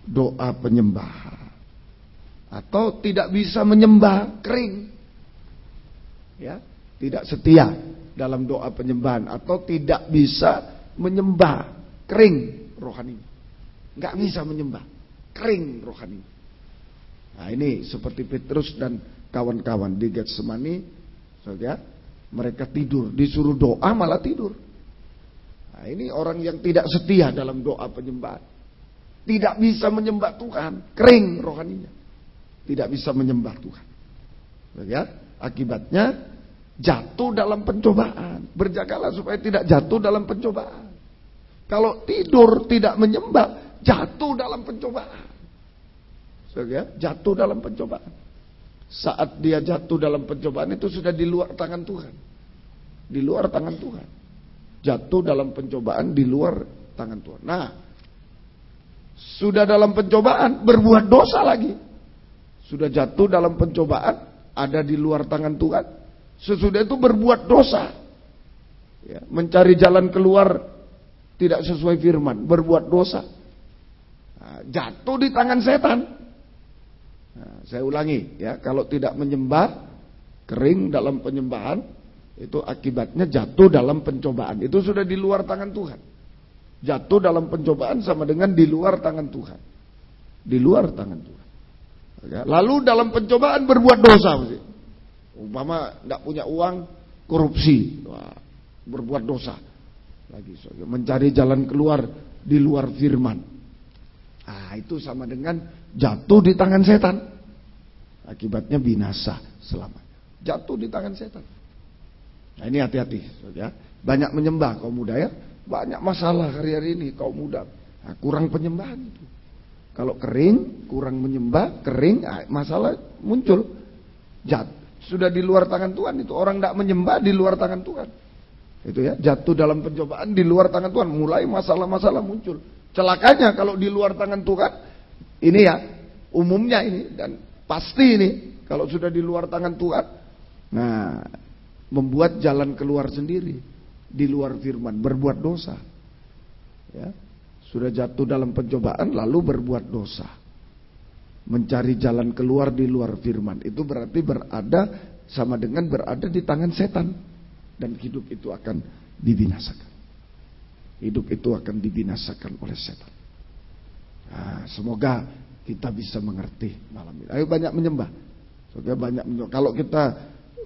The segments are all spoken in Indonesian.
doa penyembahan, atau tidak bisa menyembah, kering, ya, tidak setia dalam doa penyembahan, atau tidak bisa menyembah, kering rohani, nggak bisa menyembah, kering rohani. Nah ini seperti Petrus dan kawan-kawan di Getsemani, ya, mereka tidur, disuruh doa malah tidur. Nah ini orang yang tidak setia dalam doa penyembahan, tidak bisa menyembah Tuhan, kering rohaninya, tidak bisa menyembah Tuhan, ya, akibatnya jatuh dalam pencobaan. Berjagalah supaya tidak jatuh dalam pencobaan. Kalau tidur tidak menyembah, jatuh dalam pencobaan, ya, jatuh dalam pencobaan. Saat dia jatuh dalam pencobaan itu sudah di luar tangan Tuhan, di luar tangan Tuhan. Jatuh dalam pencobaan di luar tangan Tuhan. Nah, sudah dalam pencobaan berbuat dosa lagi. Sudah jatuh dalam pencobaan, ada di luar tangan Tuhan. Sesudah itu berbuat dosa, ya, mencari jalan keluar tidak sesuai firman, berbuat dosa. Nah, jatuh di tangan setan. Nah, saya ulangi, ya, kalau tidak menyembah, kering dalam penyembahan, itu akibatnya jatuh dalam pencobaan. Itu sudah di luar tangan Tuhan. Jatuh dalam pencobaan sama dengan di luar tangan Tuhan, di luar tangan Tuhan. Ya, lalu dalam pencobaan berbuat dosa, mesti. Umpama tidak punya uang, korupsi, wah, berbuat dosa lagi, mencari jalan keluar di luar firman. Nah, itu sama dengan jatuh di tangan setan, akibatnya binasa selamanya. Jatuh di tangan setan. Nah ini hati-hati, ya. Banyak menyembah kaum muda, ya, banyak masalah hari-hari ini kaum muda. Nah, kurang penyembahan itu. Kalau kering, kurang menyembah, kering, masalah muncul. Sudah di luar tangan Tuhan itu. Orang tidak menyembah di luar tangan Tuhan. Itu, ya, jatuh dalam pencobaan di luar tangan Tuhan. Mulai masalah-masalah muncul. Celakanya kalau di luar tangan Tuhan, ini, ya, umumnya ini dan pasti ini kalau sudah di luar tangan Tuhan. Nah, membuat jalan keluar sendiri di luar firman, berbuat dosa, ya. Sudah jatuh dalam pencobaan lalu berbuat dosa, mencari jalan keluar di luar firman, itu berarti berada sama dengan berada di tangan setan, dan hidup itu akan dibinasakan. Hidup itu akan dibinasakan oleh setan. Nah, semoga kita bisa mengerti malam ini. Ayo banyak menyembah. Banyak menyembah. Kalau kita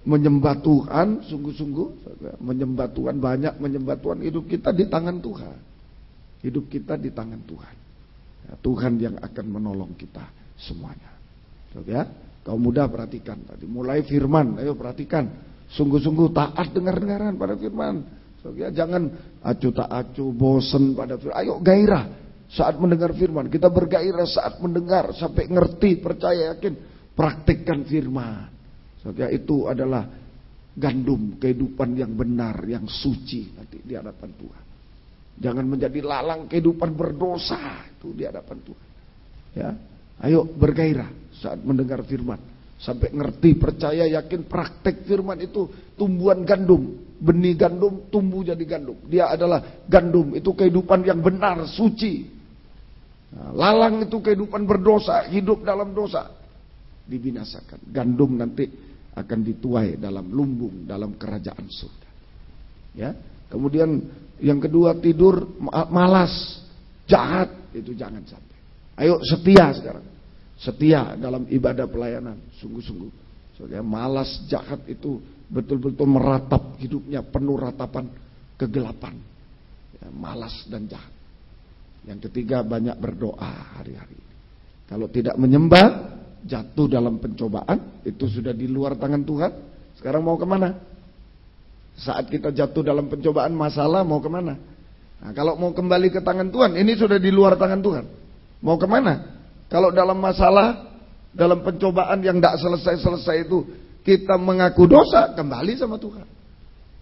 menyembah Tuhan sungguh-sungguh, menyembah Tuhan, banyak menyembah Tuhan, hidup kita di tangan Tuhan. Hidup kita di tangan Tuhan, ya, Tuhan yang akan menolong kita semuanya. Ya, kaum muda perhatikan tadi, mulai firman, ayo perhatikan, sungguh-sungguh taat dengar-dengaran pada firman. Ya, jangan acuh tak acuh, bosen pada firman. Ayo gairah saat mendengar firman. Kita bergairah saat mendengar sampai ngerti, percaya, yakin, praktikkan firman. Ya, itu adalah gandum kehidupan yang benar, yang suci nanti di hadapan Tuhan. Jangan menjadi lalang kehidupan berdosa itu di hadapan Tuhan. Ya, ayo bergairah saat mendengar firman, sampai ngerti, percaya, yakin, praktek firman itu tumbuhan gandum, benih gandum tumbuh jadi gandum. Dia adalah gandum, itu kehidupan yang benar, suci. Nah, lalang itu kehidupan berdosa, hidup dalam dosa, dibinasakan. Gandum nanti akan dituai dalam lumbung dalam kerajaan surga. Ya, kemudian yang kedua, tidur malas, jahat, itu jangan sampai. Ayo setia sekarang, setia dalam ibadah pelayanan, sungguh-sungguh. Soalnya malas, jahat itu betul-betul meratap hidupnya, penuh ratapan kegelapan, ya, malas dan jahat. Yang ketiga, banyak berdoa hari-hari. Kalau tidak menyembah, jatuh dalam pencobaan, itu sudah di luar tangan Tuhan. Sekarang mau kemana? Saat kita jatuh dalam pencobaan, masalah, mau kemana? Nah, kalau mau kembali ke tangan Tuhan, ini sudah di luar tangan Tuhan. Mau kemana? Kalau dalam masalah, dalam pencobaan yang tidak selesai-selesai itu, kita mengaku dosa, kembali sama Tuhan.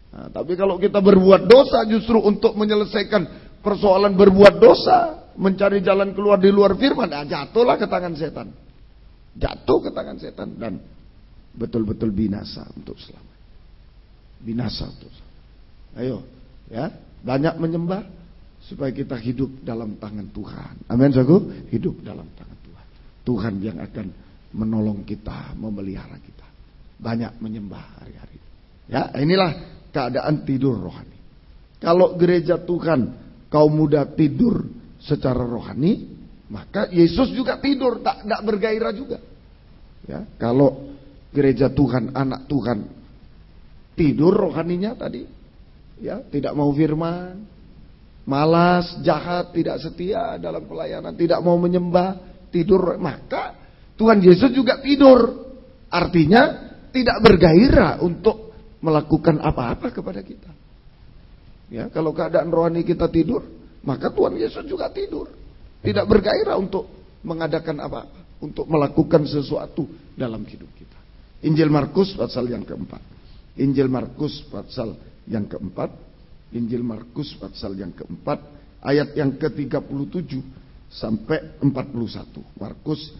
Nah, tapi kalau kita berbuat dosa justru untuk menyelesaikan persoalan berbuat dosa, mencari jalan keluar di luar firman, nah, jatuhlah ke tangan setan. Jatuh ke tangan setan dan betul-betul binasa untuk selamanya. Binasa untuk selamanya. Ayo, ya, banyak menyembah, supaya kita hidup dalam tangan Tuhan. Amin, saudaraku. Hidup dalam tangan Tuhan. Tuhan yang akan menolong kita, memelihara kita. Banyak menyembah hari-hari. Ya, inilah keadaan tidur rohani. Kalau gereja Tuhan, kaum muda tidur secara rohani, maka Yesus juga tidur, tak bergairah juga. Ya, kalau gereja Tuhan, anak Tuhan tidur rohaninya tadi, ya, tidak mau firman, malas, jahat, tidak setia dalam pelayanan, tidak mau menyembah, tidur, maka Tuhan Yesus juga tidur. Artinya tidak bergairah untuk melakukan apa-apa kepada kita. Ya, kalau keadaan rohani kita tidur, maka Tuhan Yesus juga tidur. Tidak bergairah untuk mengadakan apa-apa, untuk melakukan sesuatu dalam hidup kita. Injil Markus pasal yang keempat. Injil Markus pasal yang keempat. Injil Markus pasal yang keempat, ayat yang ke-37 sampai 41. Markus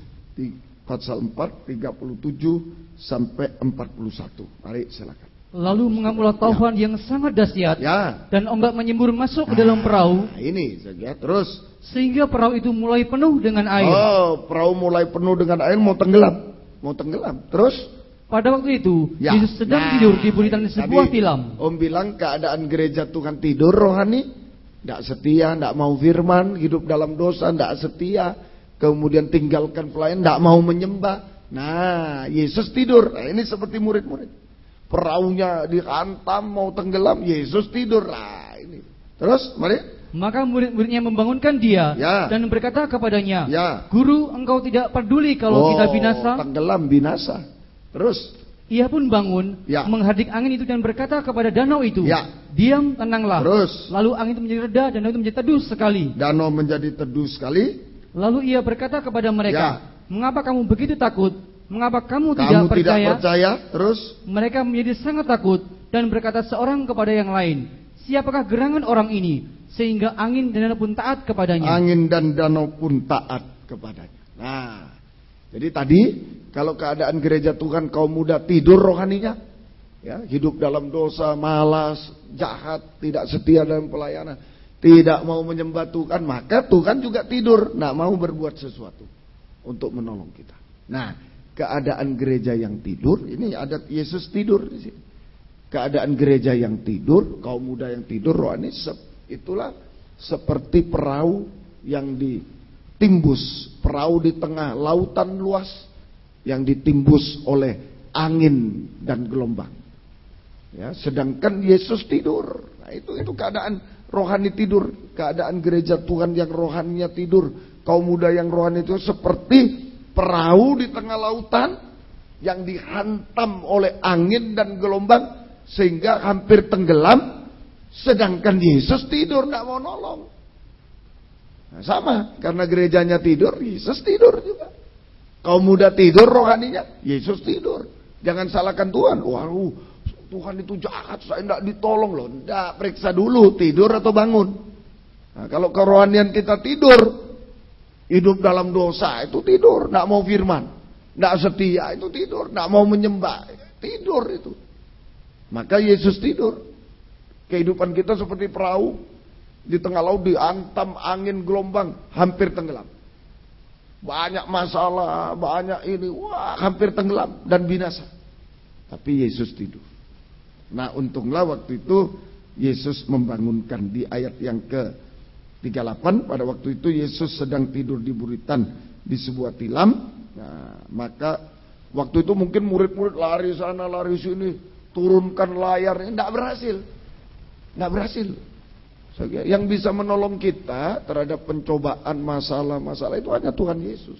pasal 4, 37 sampai 41. Mari silakan. Lalu mengamulah taufan yang sangat dahsyat, dan ombak menyembur masuk ke dalam perahu. Ini saja terus. Sehingga perahu itu mulai penuh dengan air. Oh, perahu mulai penuh dengan air, mau tenggelam. Terus? Pada waktu itu, Yesus sedang tidur di buritan sebuah tilam. Om bilang keadaan gereja Tuhan tidur rohani, tidak setia, tidak mau firman, hidup dalam dosa, tidak setia. Kemudian tinggalkan pelayan, tidak mau menyembah. Nah, Yesus tidur. Nah, ini seperti murid-murid. Perahunya dihantam, mau tenggelam, Yesus tidur. Nah, ini. Terus, mari. Maka murid-muridnya membangunkan dia, dan berkata kepadanya, Guru, engkau tidak peduli kalau kita binasa? Tenggelam, binasa. Terus? Ia pun bangun, menghardik angin itu dan berkata kepada danau itu, diam, tenanglah. Terus? Lalu angin itu menjadi reda, danau itu menjadi teduh sekali. Danau menjadi teduh sekali. Lalu ia berkata kepada mereka, mengapa kamu begitu takut? Mengapa kamu tidak percaya? Terus? Mereka menjadi sangat takut dan berkata seorang kepada yang lain, siapakah gerangan orang ini sehingga angin dan danau pun taat kepadanya? Angin dan danau pun taat kepadanya. Nah, jadi tadi kalau keadaan gereja Tuhan kaum muda tidur rohaninya, ya, hidup dalam dosa, malas, jahat, tidak setia dalam pelayanan, tidak mau menyembah Tuhan, maka Tuhan juga tidur, tidak mau berbuat sesuatu untuk menolong kita. Nah, keadaan gereja yang tidur, ini ada Yesus tidur di sini. Keadaan gereja yang tidur, kaum muda yang tidur rohani, itulah seperti perahu yang ditimbus, perahu di tengah lautan luas yang ditimbus oleh angin dan gelombang. Ya, sedangkan Yesus tidur. Nah, itu keadaan rohani tidur, keadaan gereja Tuhan yang rohaninya tidur, kaum muda yang rohani itu seperti perahu di tengah lautan yang dihantam oleh angin dan gelombang sehingga hampir tenggelam, sedangkan Yesus tidur, tidak mau nolong. Nah, sama, karena gerejanya tidur, Yesus tidur juga. Kaum muda tidur rohaninya, Yesus tidur. Jangan salahkan Tuhan. Waduh, Tuhan itu jahat, saya tidak ditolong loh. Tidak, periksa dulu tidur atau bangun. Nah, kalau kerohanian kita tidur, hidup dalam dosa itu tidur, tidak mau firman, tidak setia itu tidur, tidak mau menyembah, tidur itu. Maka Yesus tidur. Kehidupan kita seperti perahu di tengah laut dihantam angin gelombang, hampir tenggelam. Banyak masalah, banyak ini, hampir tenggelam dan binasa. Tapi Yesus tidur. Nah, untunglah waktu itu Yesus membangunkan di ayat yang ke-38. Pada waktu itu Yesus sedang tidur di buritan di sebuah tilam. Nah, maka waktu itu mungkin murid-murid lari sana lari sini, turunkan layarnya, tidak berhasil. Yang bisa menolong kita terhadap pencobaan masalah-masalah itu hanya Tuhan Yesus.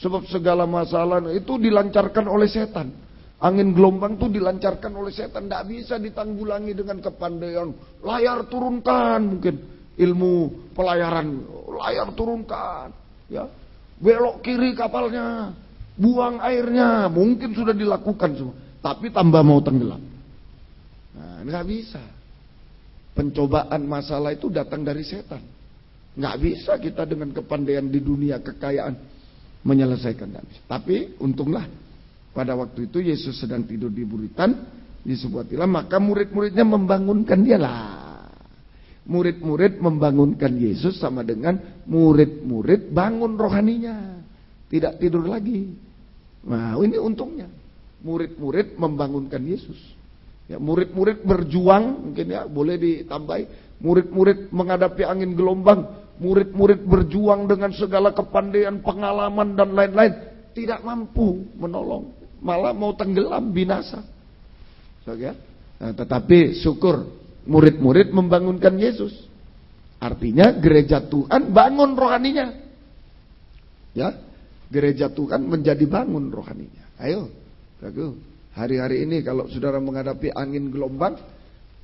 Sebab segala masalah itu dilancarkan oleh setan. Angin gelombang itu dilancarkan oleh setan, tidak bisa ditanggulangi dengan kepandaian. Layar turunkan, mungkin ilmu pelayaran, layar turunkan, ya, belok kiri kapalnya, buang airnya, mungkin sudah dilakukan semua, tapi tambah mau tenggelam. Nah, nggak bisa. Pencobaan masalah itu datang dari setan. Nggak bisa kita dengan kepandaian di dunia kekayaan menyelesaikan, nggak bisa. Tapi untunglah pada waktu itu Yesus sedang tidur di buritan di sebuah tilam, maka murid-muridnya membangunkan dia lah. Murid-murid membangunkan Yesus sama dengan murid-murid bangun rohaninya. Tidak tidur lagi. Nah, ini untungnya. Murid-murid membangunkan Yesus. Ya, murid-murid berjuang, mungkin ya boleh ditambahi. Murid-murid menghadapi angin gelombang, murid-murid berjuang dengan segala kepandaian, pengalaman dan lain-lain, tidak mampu menolong, malah mau tenggelam, binasa. So, ya? Nah, tetapi syukur murid-murid membangunkan Yesus. Artinya gereja Tuhan bangun rohaninya. Ya, gereja Tuhan menjadi bangun rohaninya. Ayo, hari-hari ini kalau saudara menghadapi angin gelombang,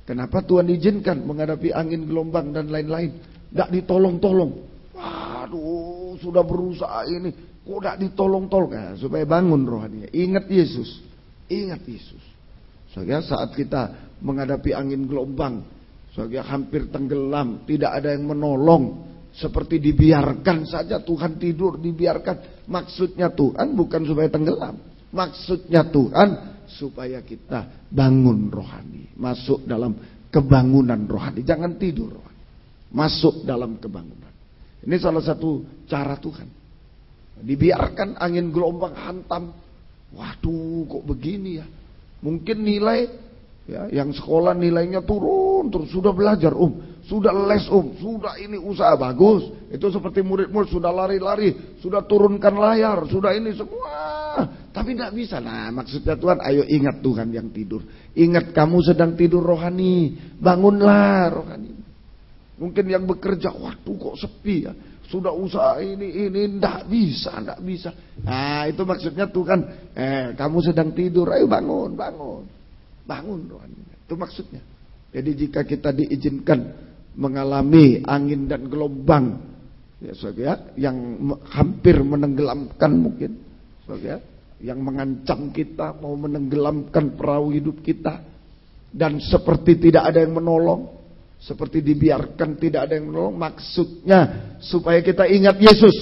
kenapa Tuhan izinkan menghadapi angin gelombang dan lain-lain? Tidak ditolong-tolong. Waduh, sudah berusaha ini, kok tidak ditolong-tolong? Nah, supaya bangun rohaninya. Ingat Yesus, ingat Yesus. Soalnya saat kita menghadapi angin gelombang, soalnya hampir tenggelam, tidak ada yang menolong, seperti dibiarkan saja Tuhan tidur, dibiarkan. Maksudnya Tuhan bukan supaya tenggelam. Maksudnya Tuhan supaya kita bangun rohani, masuk dalam kebangunan rohani. Jangan tidur rohani, masuk dalam kebangunan. Ini salah satu cara Tuhan. Dibiarkan angin gelombang hantam. Waduh, kok begini ya? Mungkin nilai ya, yang sekolah nilainya turun terus, sudah belajar sudah les sudah ini usaha bagus. Itu seperti murid-murid sudah lari-lari, sudah turunkan layar, sudah ini semua, tapi tidak bisa. Nah, maksudnya Tuhan, ayo ingat Tuhan yang tidur. Ingat kamu sedang tidur rohani, bangunlah rohani. Mungkin yang bekerja, waduh kok sepi ya, sudah usaha ini tidak bisa. Nah, itu maksudnya Tuhan, kamu sedang tidur, ayo bangun rohani. Itu maksudnya. Jadi jika kita diizinkan mengalami angin dan gelombang, ya saudara, yang hampir menenggelamkan mungkin, saudara, yang mengancam kita, mau menenggelamkan perahu hidup kita, dan seperti tidak ada yang menolong, seperti dibiarkan tidak ada yang menolong, maksudnya supaya kita ingat Yesus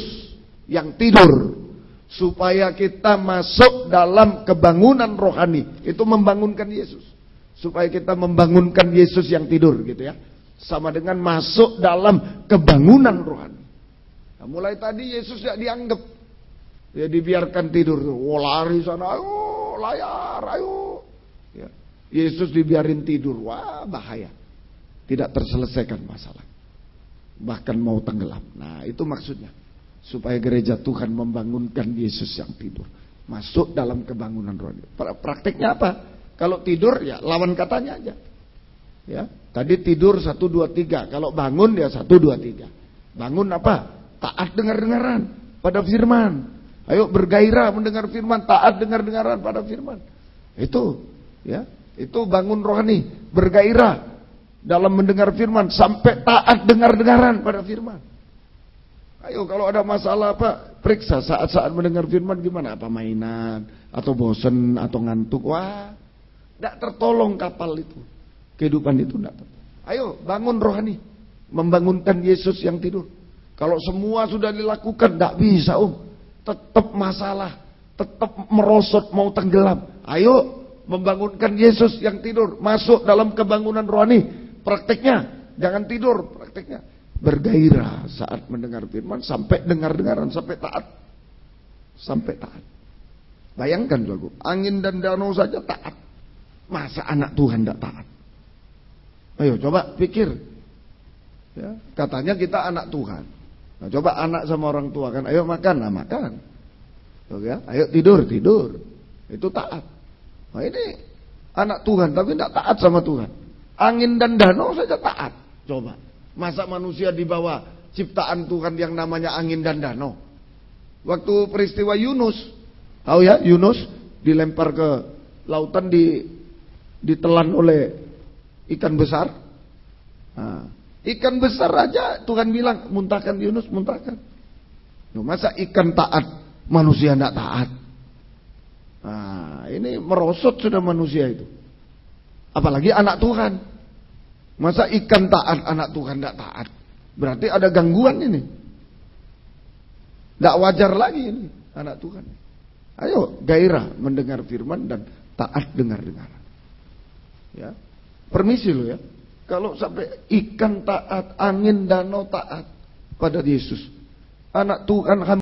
yang tidur, supaya kita masuk dalam kebangunan rohani. Itu membangunkan Yesus, supaya kita membangunkan Yesus yang tidur, gitu ya. Sama dengan masuk dalam kebangunan rohani. Nah, mulai tadi Yesus tidak dianggap, ya dibiarkan tidur, lari sana, ayo layar, ayo. Ya. Yesus dibiarin tidur, wah bahaya, tidak terselesaikan masalah, bahkan mau tenggelam. Nah, itu maksudnya, supaya gereja Tuhan membangunkan Yesus yang tidur, masuk dalam kebangunan rohani. Prakteknya apa? Kalau tidur ya lawan katanya aja. Ya, tadi tidur 1 2 3. Kalau bangun ya 1 2 3. Bangun apa? Taat dengar-dengaran pada firman. Ayo bergairah mendengar firman, taat dengar-dengaran pada firman. Itu, ya, itu bangun rohani, bergairah dalam mendengar firman sampai taat dengar-dengaran pada firman. Ayo kalau ada masalah apa, periksa saat-saat mendengar firman gimana? Apa mainan atau bosen atau ngantuk? Wah, tidak tertolong kapal itu. Kehidupan itu tidak tertolong. Ayo bangun rohani, membangunkan Yesus yang tidur. Kalau semua sudah dilakukan tidak bisa tetap masalah, tetap merosot mau tenggelam. Ayo membangunkan Yesus yang tidur, masuk dalam kebangunan rohani. Prakteknya jangan tidur, prakteknya bergairah saat mendengar firman sampai dengar-dengaran, sampai taat. Sampai taat. Bayangkan lagu, angin dan danau saja taat. Masa anak Tuhan tidak taat? Ayo coba pikir. Ya, katanya kita anak Tuhan. Nah, coba anak sama orang tua kan, ayo makan, nah makan. Ya, ayo tidur. Itu taat. Nah, ini anak Tuhan tapi tidak taat sama Tuhan. Angin dan danau saja taat. Coba. Masa manusia di bawah ciptaan Tuhan yang namanya angin dan danau? Waktu peristiwa Yunus, tahu ya, Yunus dilempar ke lautan, ditelan oleh ikan besar. Nah, ikan besar aja Tuhan bilang muntahkan Yunus, muntahkan. Masa ikan taat, manusia tidak taat? Nah, ini merosot sudah manusia itu. Apalagi anak Tuhan. Masa ikan taat, anak Tuhan tidak taat? Berarti ada gangguan ini. Tidak wajar lagi ini anak Tuhan. Ayo gairah mendengar firman dan taat dengar-dengaran. Ya. Permisi lo ya. Kalau sampai ikan taat, angin danau taat pada Yesus, anak Tuhan